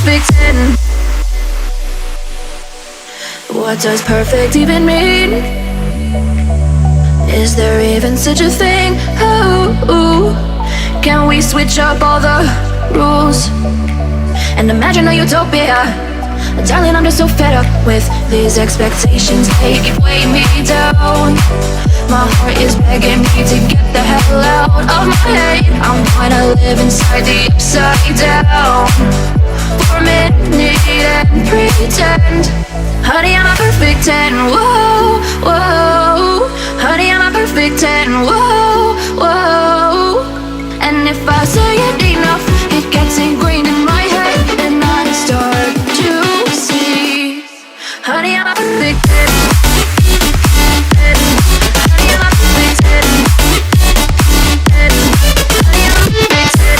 perfect 10? What does perfect even mean? Is there even such a thing? Oh, can we switch up all the rules and imagine a utopia? Darling, I'm just so fed up with these expectations. They keep weighing me down. My heart is begging me to get the hell out of my head. I'm gonna live inside the upside down for a minute and pretend. Honey, I'm a perfect 10. Whoa, whoa. Honey, I'm a perfect 10. Whoa, whoa. And if I say it enough, it gets ingrained in my head, and I start to see. Honey, I'm a perfect 10. Honey, I'm a perfect 10. Honey, I'm a perfect 10.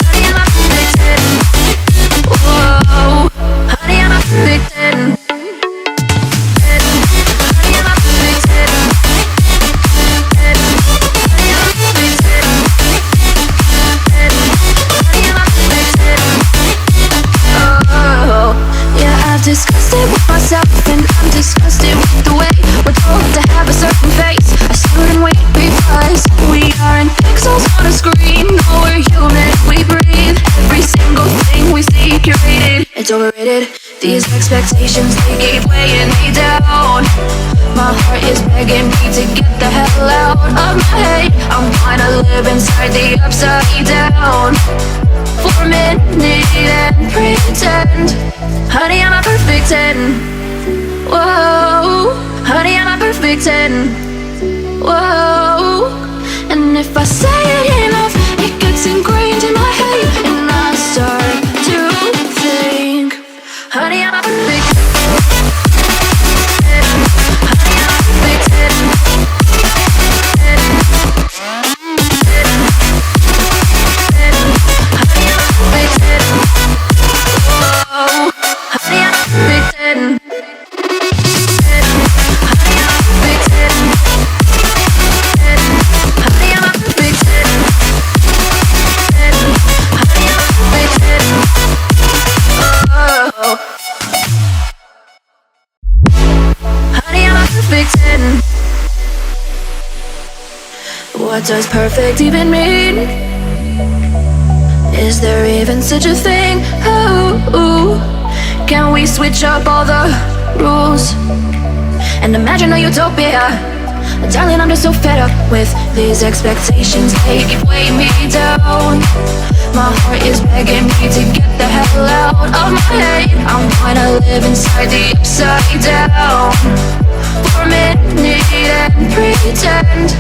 Honey, I'm a perfect 10. Whoa. Honey, I'm a perfect 10. Disgusted with myself and I'm disgusted with the way we're told to have a certain face. I stood and wait because we aren't pixels on a screen. No, we're human, we breathe. Every single thing we see curated. It's overrated. These expectations, they keep weighing me down. My heart is begging me to get the hell out of my head. I'm gonna live inside the upside down for a minute and pretend. Honey, I'm a perfect 10. Whoa. Honey, I'm a perfect 10. Whoa. And if I say it enough, it gets ingrained in my head, and I start to think. Honey, I'm a perfect 10. Honey, I'm a perfect 10. Honey, I'm a perfect 10. Whoa. Honey, I'm a perfect 10. Honey, I'm a perfect 10. Honey, I'm a perfect 10. Honey, I'm a perfect 10. Oh. Honey, I'm a perfect 10. What does perfect even mean? Is there even such a thing? Oh, can we switch up all the rules and imagine a utopia? Darling, I'm just so fed up with these expectations. They keep weighing me down. My heart is begging me to get the hell out of my head. I'm gonna live inside the upside down for a minute and pretend.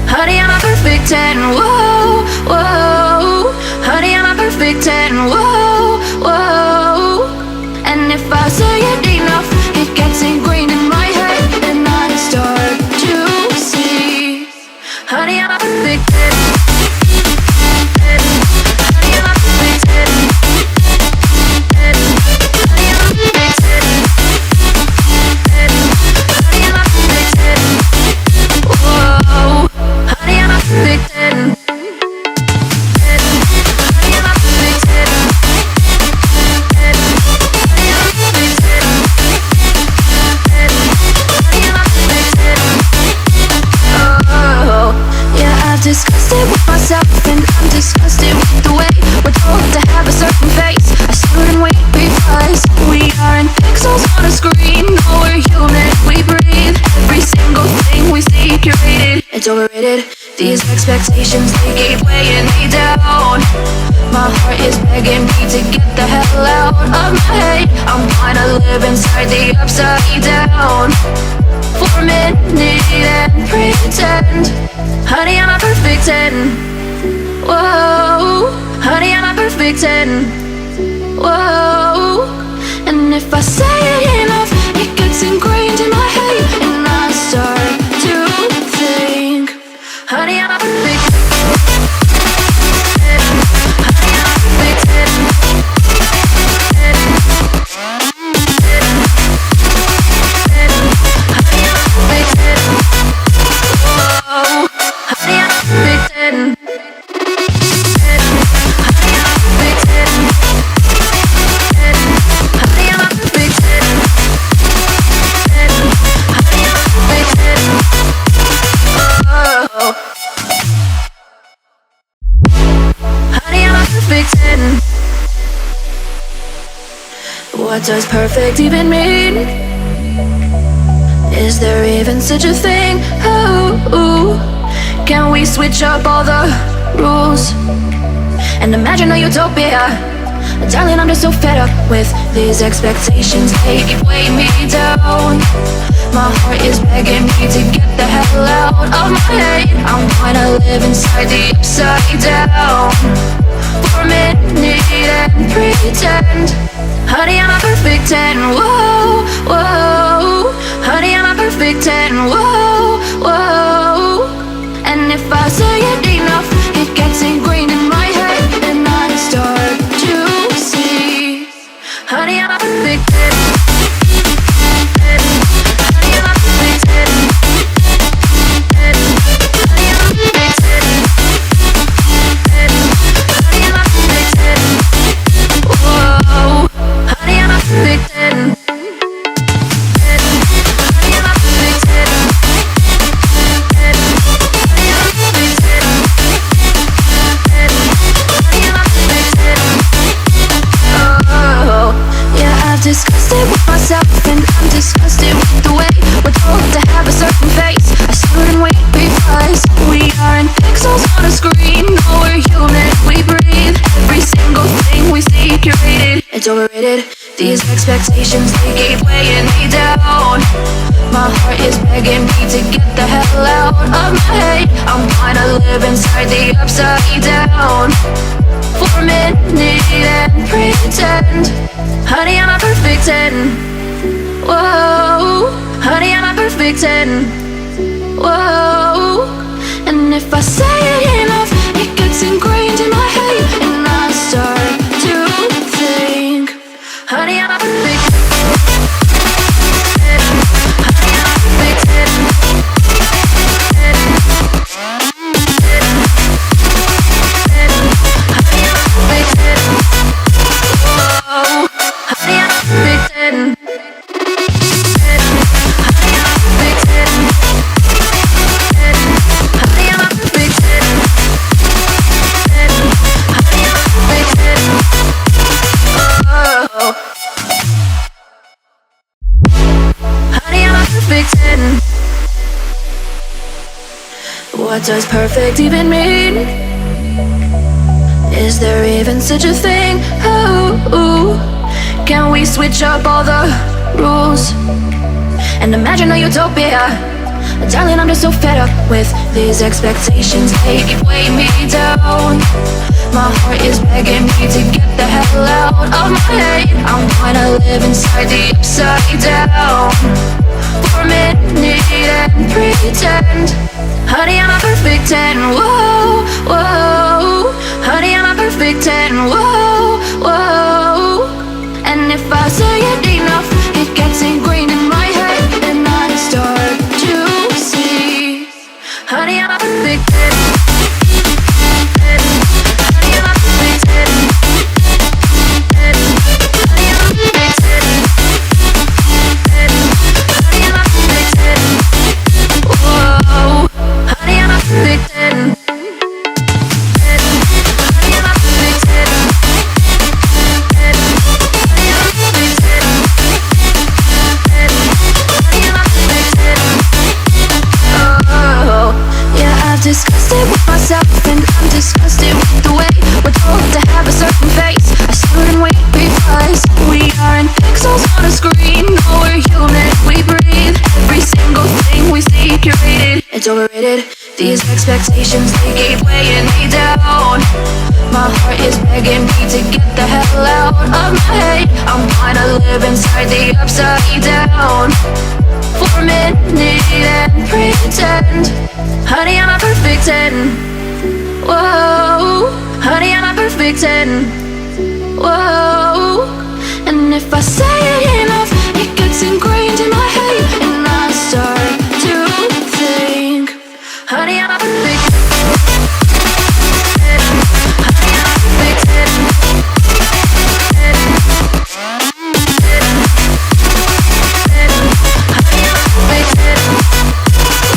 Honey, I'm a perfect 10. Whoa, whoa. Honey, I'm a perfect 10. Whoa, whoa. And if I say it enough, it gets ingrained in my head, and I start to see. Honey, I'm a perfect 10. Honey, I'm a perfect 10. Honey, I'm a perfect 10. Honey, I'm a perfect 10. Whoa. Honey, I'm a perfect 10. Honey, I'm a perfect 10. Disgusted with myself and I'm disgusted with the way we're told to have a certain face. I stood and wait because we aren't pixels on a screen. No, we're human, we breathe. Every single thing we see curated. It's overrated. These expectations, they keep weighing me down. My heart is begging me to get the hell out of my head. I'm gonna live inside the upside down for a minute and pretend. Honey, I'm a perfect 10. Whoa. Honey, I'm a perfect 10. Whoa. And if I say it enough, it gets ingrained in my head, and I start to think. Honey, I'm a perfect 10. Honey, I'm a perfect 10. Honey, I'm a perfect 10. Whoa. Honey, I'm a perfect 10. Honey, I'm a perfect 10. perfect 10? What does perfect even mean? Is there even such a thing? Oh, can we switch up all the rules and imagine a utopia? Darling, I'm just so fed up with these expectations. They keep weighing me down. My heart is begging me to get the hell out of my head. I'm gonna live inside the upside down for a minute and pretend. Honey, I'm a perfect 10. Whoa, whoa. Honey, I'm a perfect 10. Whoa, whoa. And if I say it enough, it gets ingrained in my head, and I start to see. Honey, I'm a perfect 10. Honey, I'm a perfect 10. Honey, I'm a perfect 10. Honey, I'm a perfect 10. Whoa. Honey, I'm a perfect 10. Disgusted with myself and I'm disgusted with the way we're told to have a certain face. I stood and wait because we aren't pixels on a screen. No, we're human, we breathe. Every single thing we see curated. It's overrated. These expectations, they keep weighing me down. My heart is begging me to get the hell out of my head. I'm gonna live inside the upside down for a minute and pretend. Honey, I'm a perfect 10. Whoa. Honey, I'm a perfect 10. Whoa. And if I say it enough, it gets ingrained in my head, and I start to think. Honey, I'm a perfect 10. Honey, I'm a perfect 10. Honey, I'm a perfect 10. Whoa. Honey, I'm a perfect 10. Honey, I'm a perfect 10. Honey, I'm a perfect 10. Honey, I'm a perfect 10. Oh. Honey, I'm a perfect 10. What does perfect even mean? Is there even such a thing? Oh, can we switch up all the rules and imagine a utopia? Darling, I'm just so fed up with these expectations. They keep weighing me down. My heart is begging me to get the hell out of my head. I'm gonna live inside the upside down for a minute and pretend. Honey, I'm a perfect 10. Whoa, whoa. Honey, I'm a perfect 10. Whoa, whoa. And if I say it enough, it gets ingrained in my head, and I start to see. Honey, I'm a perfect 10. Honey, I'm a perfect 10. Honey, I'm a perfect 10. Honey, I'm a perfect 10. Whoa. Honey, I'm a perfect 10. Honey, I'm a perfect 10. Disgusted with myself and I'm disgusted with the way we're told to have a certain face. I stood and wait because we aren't pixels on a screen. No, we're human, we breathe. Every single thing we see curated. It's overrated. These expectations, they keep weighing me down. My heart is begging me to get the hell out of my head. I'm gonna live inside the upside down for a minute and pretend. Honey, I'm a perfect 10. Whoa. Honey, I'm a perfect 10. Whoa. And if I say it enough, it gets ingrained in my head, and I start to think. Honey, I'm a perfect 10. Honey, I'm a perfect 10. Honey, I'm a perfect 10.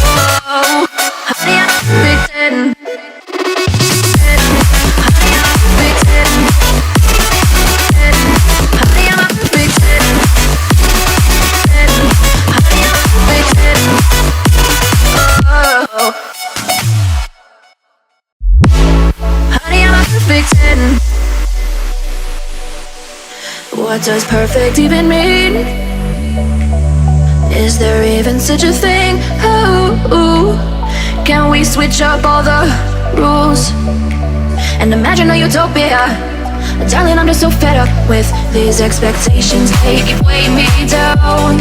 Whoa. Honey, I'm a perfect 10. Honey, I'm a perfect 10. What does perfect even mean? Is there even such a thing? Oh, can we switch up all the rules and imagine a utopia? Darling, I'm just so fed up with these expectations. They keep weighing me down.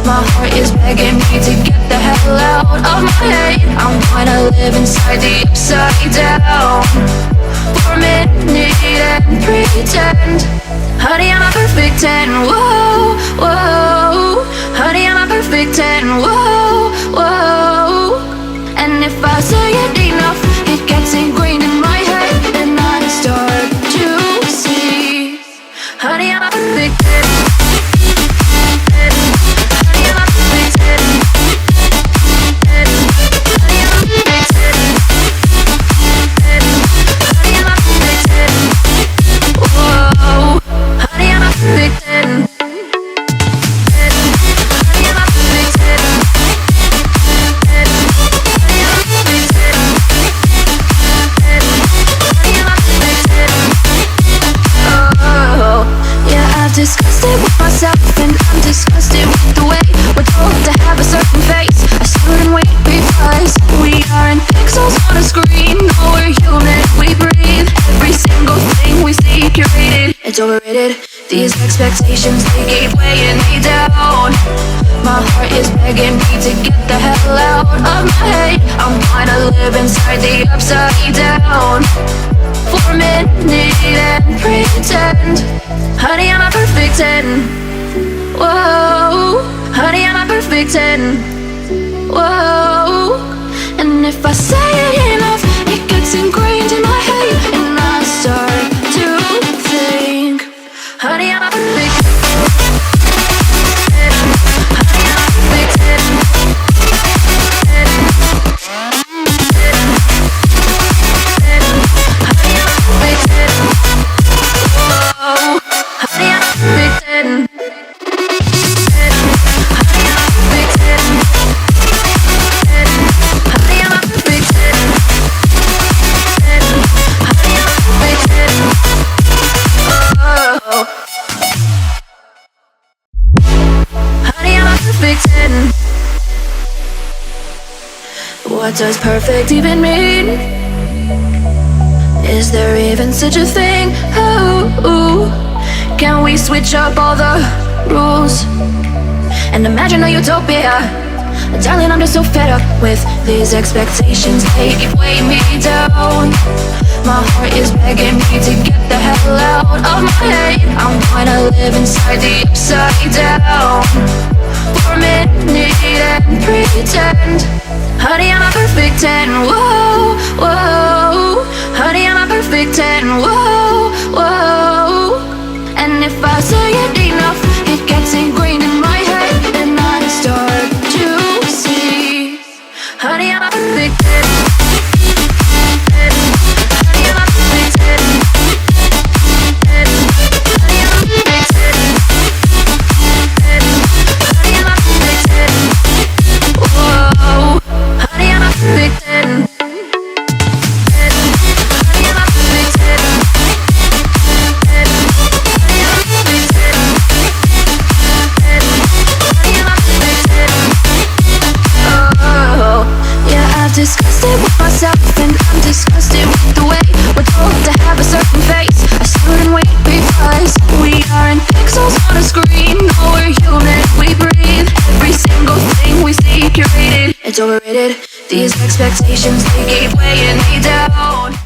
My heart is begging me to get the hell out of my head. I'm gonna live inside the upside down for a minute and pretend. Honey, I'm a perfect 10. Whoa, whoa. Honey, I'm a perfect 10. Whoa, whoa. And if I say it enough, it gets ingrained in my head, and I start to see. Honey, I'm a perfect 10. Honey, I'm a perfect 10. Honey, I'm a perfect 10. Honey, I'm a perfect 10. Whoa. Honey, I'm a perfect 10. Discussed it with myself, and I'm disgusted with the way we're told to have a certain face. I stood and wait because we aren't pixels on a screen. No, we're human, we breathe. Every single thing we see curated. It's overrated. These expectations, they keep weighing me down. My heart is begging me to get the hell out of my head. I'm gonna live inside the upside down for a minute and pretend. Honey, I'm a perfect 10. Whoa. Honey, I'm a perfect 10. Whoa. And if I say it enough, it gets ingrained in my head, and I start to think. Honey, I'm a perfect 10. Honey, I'm a perfect 10. Honey, I'm a perfect 10. Whoa. Honey, I'm a perfect 10. Honey, I'm a perfect 10. Honey, I'm a perfect 10. Honey, I'm a perfect 10. Oh. Honey, I'm a perfect 10. What does perfect even mean? Is there even such a thing? Oh, can we switch up all the rules and imagine a utopia? Darling, I'm just so fed up with these expectations. They keep weighing me down. My heart is begging me to get the hell out of my head. I'm gonna live inside the upside down for a minute and pretend. Honey, I'm a perfect 10. Whoa, whoa. Honey, I'm a perfect 10. Whoa, whoa. And if I say it enough, it gets ingrained in my head, and I start to see. Honey, I'm a perfect 10. Honey, I'm a perfect 10. Honey, I'm a perfect 10. Honey, I'm a perfect 10. Whoa. Honey, I'm a perfect 10. Honey, I'm a perfect 10. Discussed it with myself, and I'm disgusted with the way we're told to have a certain face. I stood and wait because we aren't pixels on a screen. No, we're human, we breathe. Every single thing we see curated. It's overrated. These expectations, they keep weighing me down.